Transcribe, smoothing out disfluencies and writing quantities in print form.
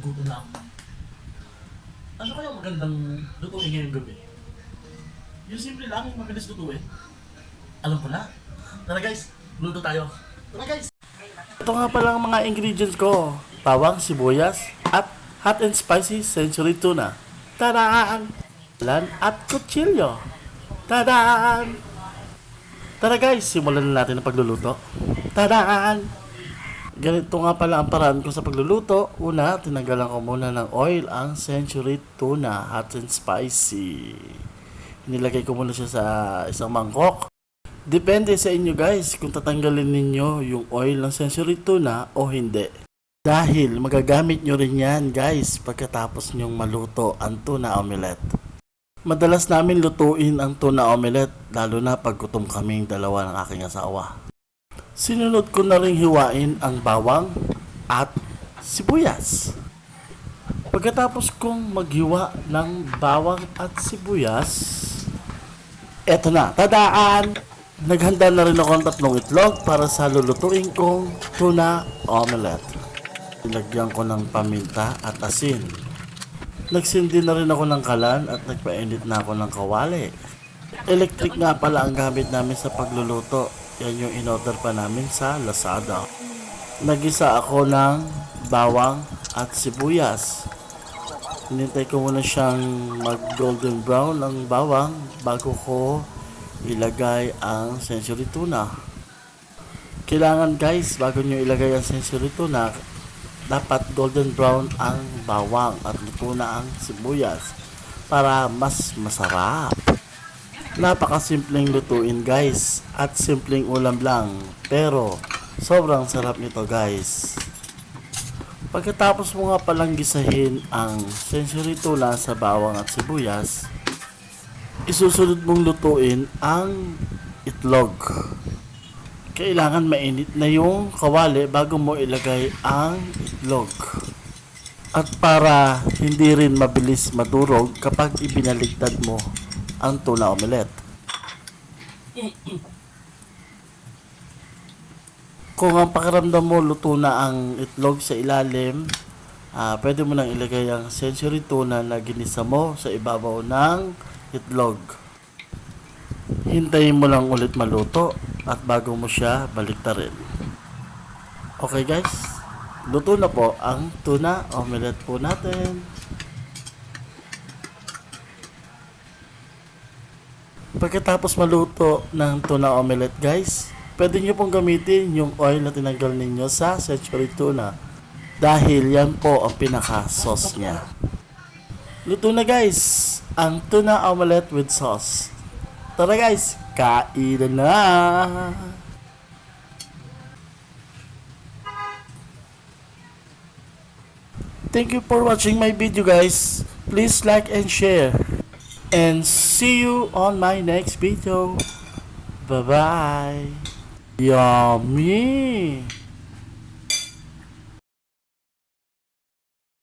Gutom na ako. Ano kaya magandang lutuin ngayong gabi? Yung simple lang, yung mabilis lutuin. Alam ko na. Tara guys, luto tayo. Tara guys! Ito nga pala ang mga ingredients ko. Bawang, sibuyas, at hot and spicy century tuna. Tadaan! Lan at kutsilyo. Tadaan! Tara guys, simulan na natin ang pagluluto. Tadaan! Ganito nga pala ang paraan ko sa pagluluto. Una, tinanggalan ko muna ng oil ang century tuna, hot and spicy. Nilagay ko muna siya sa isang mangkok. Depende sa inyo guys kung tatanggalin ninyo yung oil ng century tuna o hindi. Dahil magagamit nyo rin yan guys pagkatapos nyong maluto ang tuna omelette. Madalas namin lutuin ang tuna omelette lalo na pag gutom kaming dalawa ng aking asawa. Sinunod ko na rin hiwain ang bawang at sibuyas. Pagkatapos kong maghiwa ng bawang at sibuyas, eto na, tadaan! Naghanda na rin ako ng 3 itlog para sa lulutuin kong tuna omelette. Nilagyan ko ng paminta at asin. Nagsindi na rin ako ng kalan at nagpainit na ako ng kawali. Electric nga pala ang gamit namin sa pagluluto. Yan yung in-order pa namin sa Lazada. Nagisa ako ng bawang at sibuyas. Hinintay ko muna siyang mag golden brown ang bawang bago ko ilagay ang century tuna. Kailangan guys, bago nyo ilagay ang century tuna, dapat golden brown ang bawang at luto na ang sibuyas para mas masarap. Napakasimpleng lutuin guys at simpleng ulam lang, pero sobrang sarap nito guys. Pagkatapos mo nga palang gisahin ang century tuna sa bawang at sibuyas, isusunod mong lutuin ang itlog. Kailangan mainit na yung kawali bago mo ilagay ang itlog. At para hindi rin mabilis madurog kapag ibinaligtad mo ang tuna omelette. Kung ang pakiramdam mo luto na ang itlog sa ilalim, pwede mo nang ilagay ang century tuna na ginisa mo sa ibabaw ng itlog. Hintayin mo lang ulit maluto at bago mo siya baliktarin. Okay guys, luto na po ang tuna omelette po natin. Pagkatapos maluto ng tuna omelette guys, pwede nyo pong gamitin yung oil na tinanggal ninyo sa century tuna dahil yan po ang pinaka sauce nya. Luto na guys ang tuna omelette with sauce. Tara guys, kain na! Thank you for watching my video guys. Please like and share. And see you on my next video. Bye bye. Yummy.